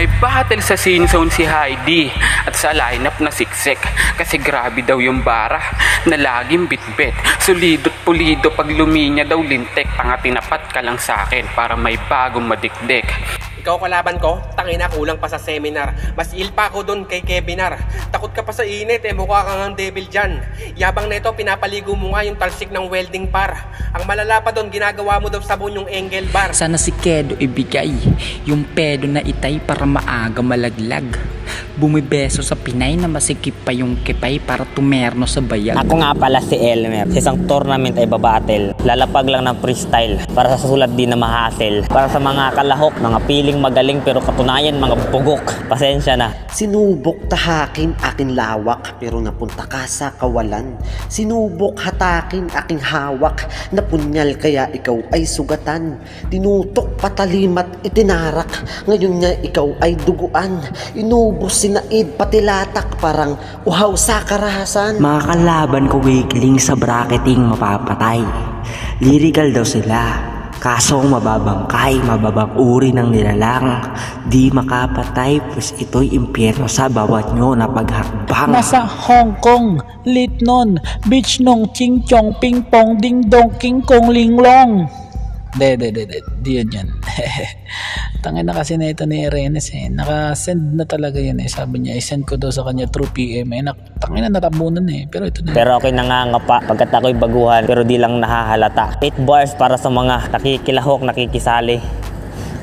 May battle sa scene zone si Heidi at sa lineup na siksik kasi grabe daw yung bara na laging bitbit. Sulido't pulido pag luminya daw lintek, tanga tinapat ka lang sa akin para may bagong madikdik. Ikaw kalaban ko, tangina kulang pa sa seminar. Mas il pa ako dun kay Kevinar. Takot ka pa sa init mukha kang ang devil dyan. Yabang na ito, pinapaligo mo nga yung talsik ng welding par. Ang malala pa dun, ginagawa mo daw sabon yung Engel bar. Sana si Kedo ibigay yung pedo na itay para maaga malaglag. Bumibeso sa Pinay na masikip pa yung kipay para tumerno sa bayag. Ako nga pala si Elmer. Sa isang tournament ay babattle. Lalapag lang ng freestyle para sa sulat di na mahasel. Para sa mga kalahok, mga piling magaling pero katunayan mga bugok. Pasensya na. Sinubok tahakin aking lawak pero napunta ka sa kawalan. Sinubok hatakin aking hawak, napunyal kaya ikaw ay sugatan. Tinutok patalimat itinarak, ngayon nga ikaw ay duguan. Inubos sinaid pati latak parang uhaw sa karahasan. Mga kalaban ko weakling sa bracketing mapapatay. Lyrical daw sila, kaso mababangkay, mababang uri ng nilalang. Di makapatay, pues ito'y impyerno sa bawat nyo na paghakbang. Nasa Hong Kong, lit nun, beach nung ching chong ping pong ding dong king kong linglong. Di yan. Tangin na kasi na ito ni Arenas Naka-send na talaga yan Sabi niya, i-send ko daw sa kanya through PM Tangin na natabunan Pero ito na. Pero ako'y nangangapa pagkat ako'y baguhan pero di lang nahahalata. 8 bars para sa mga nakikilahok, nakikisali.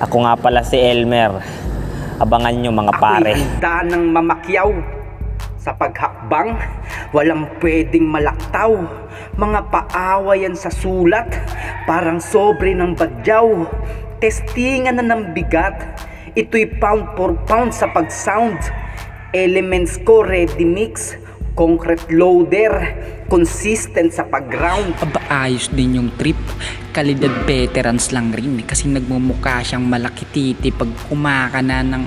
Ako nga pala si Elmer. Abangan nyo mga pare. Ako'y handa ng mamakyaw. Sa paghakbang, walang pwedeng malaktaw. Mga paawayan sa sulat, parang sobre ng bagyaw. Testingan na ng bigat, ito'y pound for pound sa pag-sound. Elements ko ready mix, concrete loader, consistent sa pag-ground. Aba ayos din yung trip. Kalidad veterans lang rin kasi nagmumukha siyang malaki titi pag kumakana ng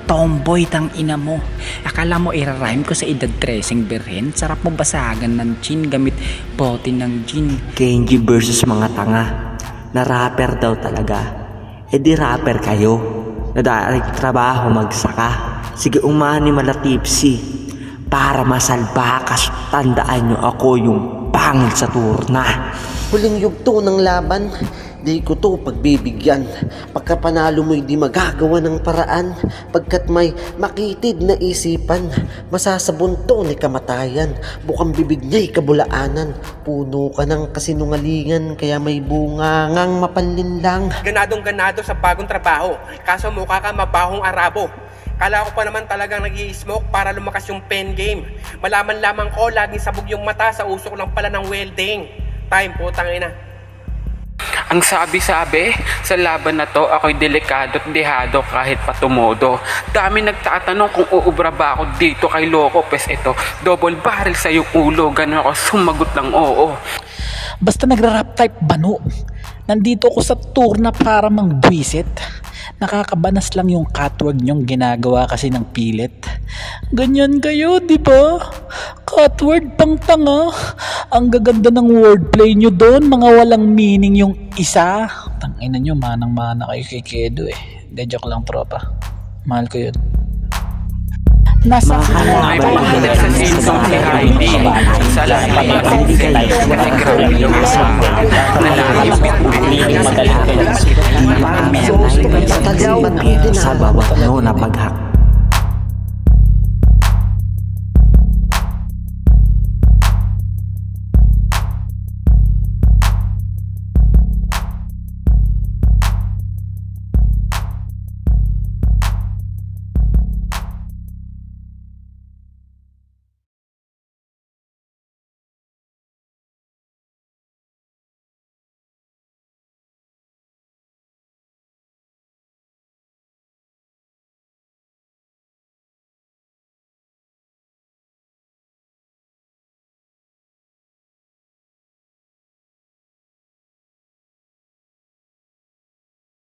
tomboy tang ina mo. Akala mo irarhyme ko sa edad 13 birhen? Sarap mo basagan ng gin gamit bote ng gin. Kenji versus mga tanga. Na rapper daw talaga. E di rapper kayo. Nadarig trabaho magsaka. Sige umani malatipsi. Para masalbakas, tandaan nyo ako yung pangil sa turna. Huling yugto ng laban, di ko to pagbibigyan. Pagkapanalo mo'y di magagawa ng paraan. Pagkat may makitid na isipan, masasabon to ni kamatayan. Bukang bibig niya'y kabulaanan. Puno ka ng kasinungalingan, kaya may bungangang mapanlinlang. Ganadong-ganado sa bagong trabaho, kaso mukha ka mabahong Arabo. Kala ko pa naman talagang nag-i-smoke para lumakas yung pen game. Malaman lamang ko, laging sabog yung mata sa usok lang pala ng welding. Time po, tangina. Ang sabi-sabi, sa laban na to ako'y delikado at dehado kahit pa tumodo. Dami nagtatanong kung uubra ba ako dito kay Loco. Pes ito, double barrel sa yung ulo. Ganun ako, sumagot lang oo. Basta nagra-rap type bano. Nandito ako sa tour na para mang buwisit. Nakakabanas lang yung catword nyong ginagawa kasi ng pilit. Ganyan kayo, di ba? Catword pang tanga. Ang gaganda ng wordplay nyo doon, mga walang meaning yung isa. Tangina nyo, manang-mana kayo kay Kedo De joke lang tropa. Mahal ko yun. Nasa May battle sa scene zone si Heidi at sa lineup na siksik kasi grabe yung bara na laging bitbit. Magaling kayo. Di makapatay, pues ito'y impyerno sa bawat nyo na paghakbang.